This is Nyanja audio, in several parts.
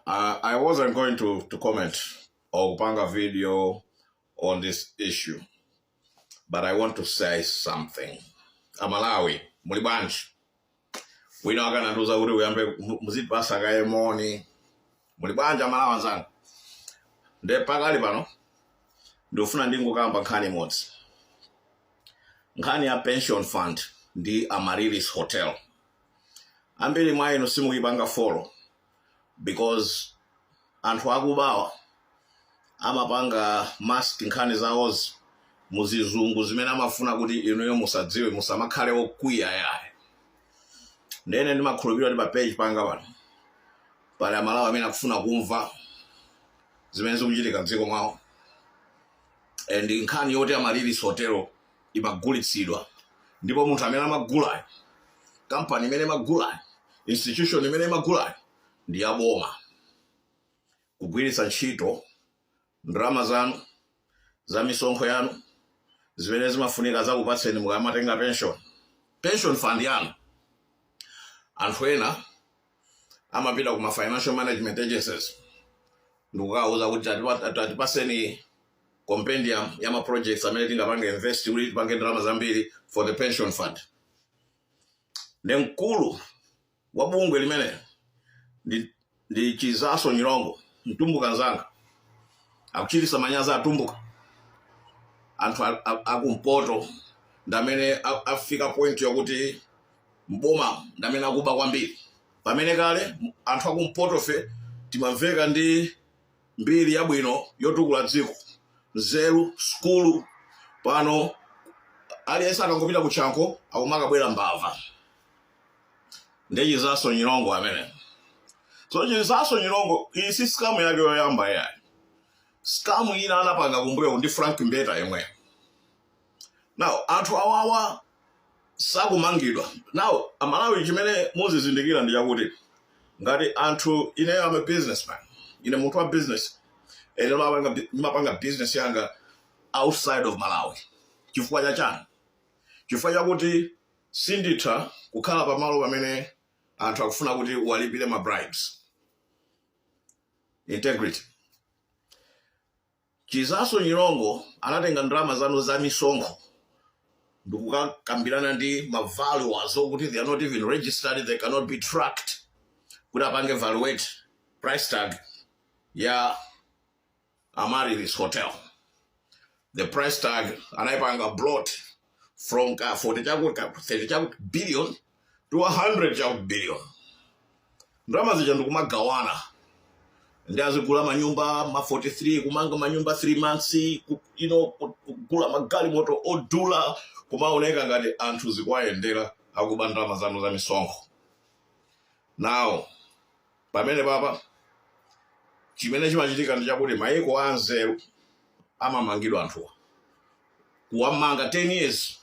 I wasn't going to comment or panga video on this issue, but I want to say something. Amalawi, mulibanji. We not gonna do that. We ambe muzipasa kaye moni. Mulibanja Amalawi zangu. Nde pagali pano. Ndofuna ndingo kamba nkhani modzi. Nkhani ya pension fund ndi Amaryllis hotel. Ambiri mwa inu simukipanga follow because anthu akubawa amapanga mask nkhani zawozi muzizungu zimene amafuna kuti inuyo musadziwe musamakhale okwiya yaye. Ndene ndimakhulupirira ndi pa page panga pano pali Amalawi amene akufuna kumva zimene zikuchitika m'dziko mwawo. And nkhani yoti Amaryllis hotel imagulitsidwa ndipo munthu amene amagulayo, company imene imagulayo, institution imene imagulayo ndi yaboma. Kugwiritsa ntchito ndalama zanu za misonkho yanu zimene zimafunika zakupatseni mukamatenga pension fund yanu. Anthu ena amapita kuma financial management agencies ndikukauza kuti atipaseni compendium ya ma projects amene tingapange invest kuti tipange ndalama zambiri for the pension fund. Mkulu wa bungwe limene ndi Chizaso Nyilongo mtumbuka nzanga akuchitisa manyazi atumbuka. Anthu akumpoto ndamene afika point yokuti mboma ndamene akuba kwambiri. Pamene kale anthu akumpoto fe timamveka ndi mbiri yabwino yotukula dziko, nzeru, skulu. Pano aliyense akangopita kuchanko akumakabwera mbava. Ndi Chizaso Nyilongo amene. So Chizaso Nyilongo isi scam yake yoyamba yayi. Scam ina anapanga kumbuyo ndi Frank Mbeta yemwe. Now anthu awawa sakumangidwa. Now Amalawi chimene muzizindikira ndi chakuti ngati anthu ine am a businessman, ine munthu wa business, ene mapanga business yanga outside of Malawi. Chifukwa chachani? Chifukwa chakuti sinditha kukhala pamalo pamene anthu akufuna kuti walipire ma bribes. Integrity. Chizaso Nyilongo anatenga ndalama zanu za misonkho ndikukambirana ndi ma valuers kuti they are not even registered, they cannot be tracked, kuti apange evaluate price tag ya Amaryllis hotel. The price tag anaipanga brought from 40 billion to 100 billion. Ndalama zija ndikumagawana. Ndi azigula manyumba ma 43, kumanga manyumba 3 months, kugula magali moto odula, kumaoneka ngati anthu zikwayendera akuba ndalama zanu za misonkho. Now, pamene papa chimene chimachitika ndi chakuti mayiko anzeru amamangidwa anthuwa. Kuwamanga 10 years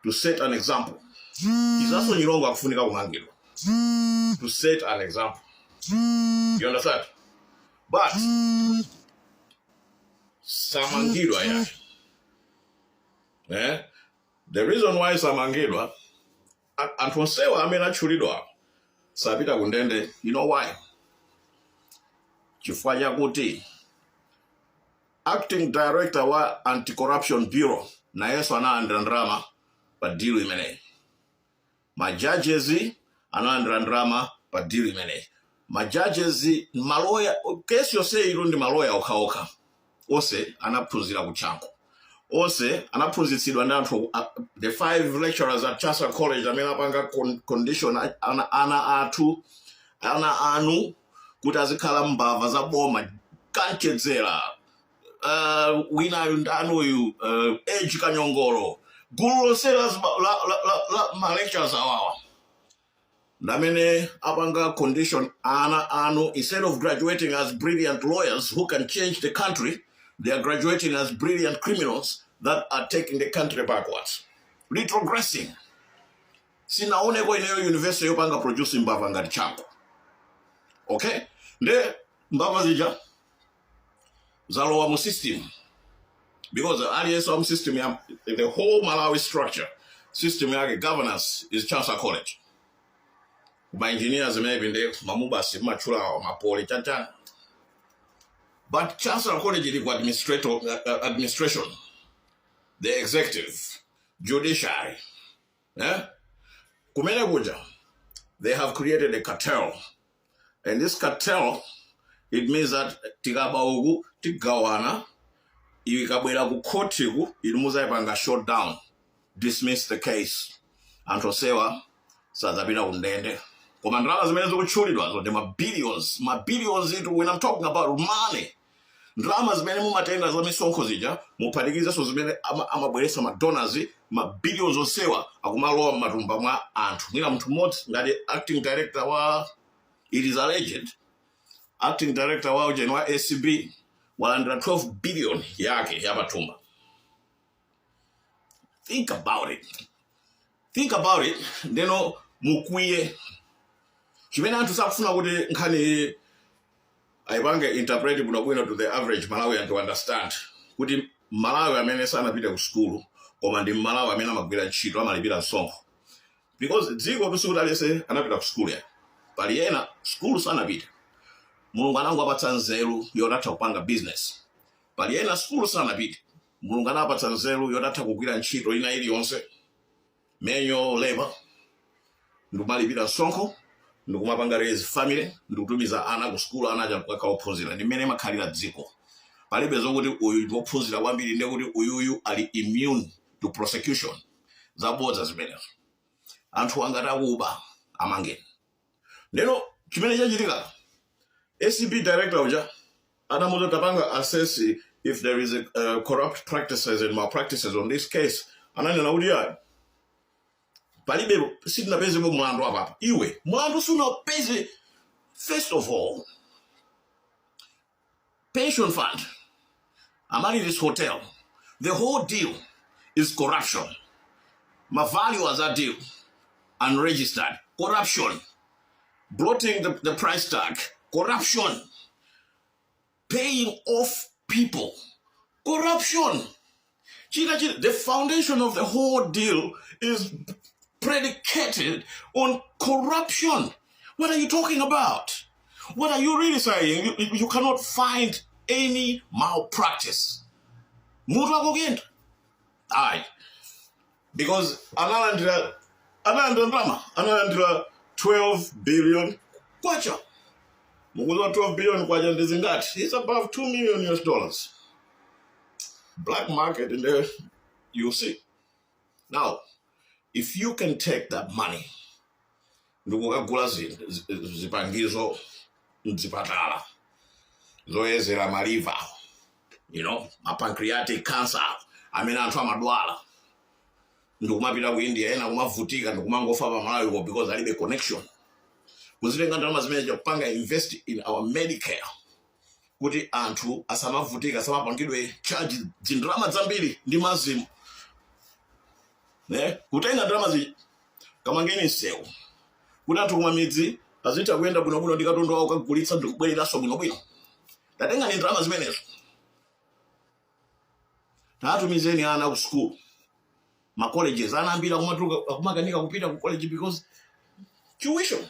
to set an example. Chizaso Nyilongo akufunika kumangidwa to set an example. You understand? But samangidwa ya. The reason why samangidwa anthu onsewa amene atchulidwa sapita kundende, you know why? Chifukwa chakuti acting director wa anti-corruption bureau na yeso analandira ndalama pa deal imeneyi. Ma judges analandira ndalama pa deal imeneyi. Ma judges, maloya, kesi yose ilo ndi maloya okhaokha. Ose anaphunzira kuchanko. Ose anaphunzitsidwa ndi anthu the 5 lecturers at Chancellor College amene apanga condition ana anu kuti azikhala mbava za boma kanchedzera. Wina ndanuyu age kanyongolo. Gulu lonse la ma lecturers awawa. Ndamene apanga condition ana anu, instead of graduating as brilliant lawyers who can change the country, they are graduating as brilliant criminals that are taking the country backwards. Retrogressing. Sinaoneko ineyo university yopanga producing mbava ngati chanko. Okay? Nde mbava zija zalowa mu system. Because the RSM system, the whole Malawi structure, system yake governance is Chancellor College. My engineers maybe they mamubasi machula or mapoli chanta. But Chancellor College is administration, the executive, judiciary. Kumene kuja, they have created a cartel. And this cartel, it means that tigabaugu, tigawana, iwikabwera ku kotigu, ilumuza ipanga shut down, dismiss the case. And tosewa, sazabina undende. Komandala zimenezo kuchulidwa, so there are billions into, when I'm talking about money. Ndalama zimene mumatenga za misonko zija, mupanikiza so zimene amabweresa madonazi, billions osewa, akumalowa matumba mwa anthu. Nila mtu moti, ngati acting director wa, it is alleged, acting director wa ujeni wa ACB, walandira 12 billion yake ya matumba. Think about it. Ndeno mukwiye. Chimene anthu sakufuna kuti nkhani aipange interpret bwino to the average Malawian to understand. Kuti Malawi amene sanapita ku school, koma ndi Malawi amene amagwira ntchito amalipira msonkho. Because dziko tusukuti alese anapita ku school ya. Pali ena school sanapita. Mulungu anangu apatsa nzeru yotatha kupanga business. Pali ena school sanapita. Mulungu anapatsa nzeru yotatha kugwira ntchito ina iliyonse. Manual labor. Ndikumalipira msonkho. Ndikumapanga raise family, ndikutumiza ana ku school anaja akaophunzira. Ndi mmene makhalira dziko. Palibe zokuti uyu ndiwophunzira kwambiri ndi kuti uyuyu ali immune to prosecution. Zabodza zimenezo. Anthu angati akuba amangeni. Ndeno chimene chachitika, ACB director uja anamuza tapanga assess if there is a corrupt practices and malpractices on this case. Ananena kuti ya palibe sitina peze bo mlandu apa. Iwe mlandu suna peze. First of all, pension fund, Amaryllis hotel, the whole deal is corruption. My value as that deal, unregistered, corruption, bloating the price tag, corruption, paying off people, corruption. The foundation of the whole deal is predicated on corruption. What are you talking about? What are you really saying? You cannot find any malpractice. Aye. Because another 12 billion kwacha. Muguzo 12 billion kwacha ndizi ngati. It's above $2 million US. Black market in there, you'll see. Now, if you can take that money, ndukukagula zipangizo mzipatala, zoyezera maliva, ma pancreatic cancer, amene anthu amadwala, ndikumapita ku India ena kumavutika ndikumangofa pa Malawi because alibe connection. Kuzitenga ndalama zimene kupanga invest in our Medicare. Kuti anthu asamavutika asamapangidwe charge zindalama zambiri ndi mazimu. Kutenga ndalama zi kamangeni sewu. Kuti anthu kumamidzi azita kuyenda bwinobwino ndi katundu wawo kagulitsa ndikubwereraso bwinobwino. Tatenga ni ndalama zimenezo. Tatumizeni ana ku school. Ma colleges anambira kumakanika kupita ku college because tuition.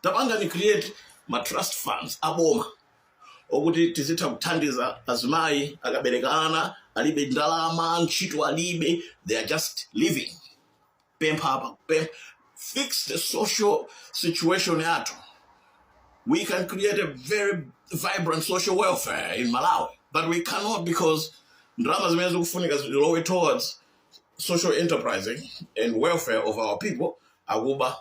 Tapanga ni create ma trust funds aboma. Okuti tizita kuthandiza azimayi akabereka ana alibe ndalama ntchito alibe, they are just living. Fix the social situation yathu. We can create a very vibrant social welfare in Malawi, but we cannot because ndalama zimene zikufunika zilowe towards social enterprising and welfare of our people. Akuba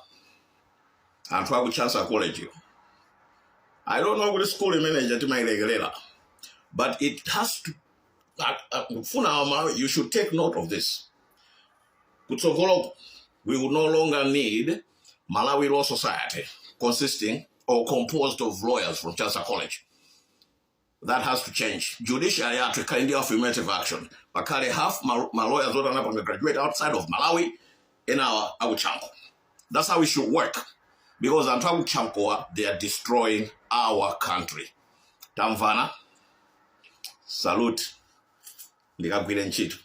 anthu akuchasa college. I don't know what the school manager to my regular, but it has to. You should take note of this. We will no longer need Malawi Law Society consisting or composed of lawyers from Chancellor College. That has to change. Judicial to kind of affirmative action. But carry half my lawyers who are graduate outside of Malawi in our Chanko. That's how we should work. Because Antagu Chankoa, they are destroying our country. Tamvana, salute. Ndikagwire ntchito.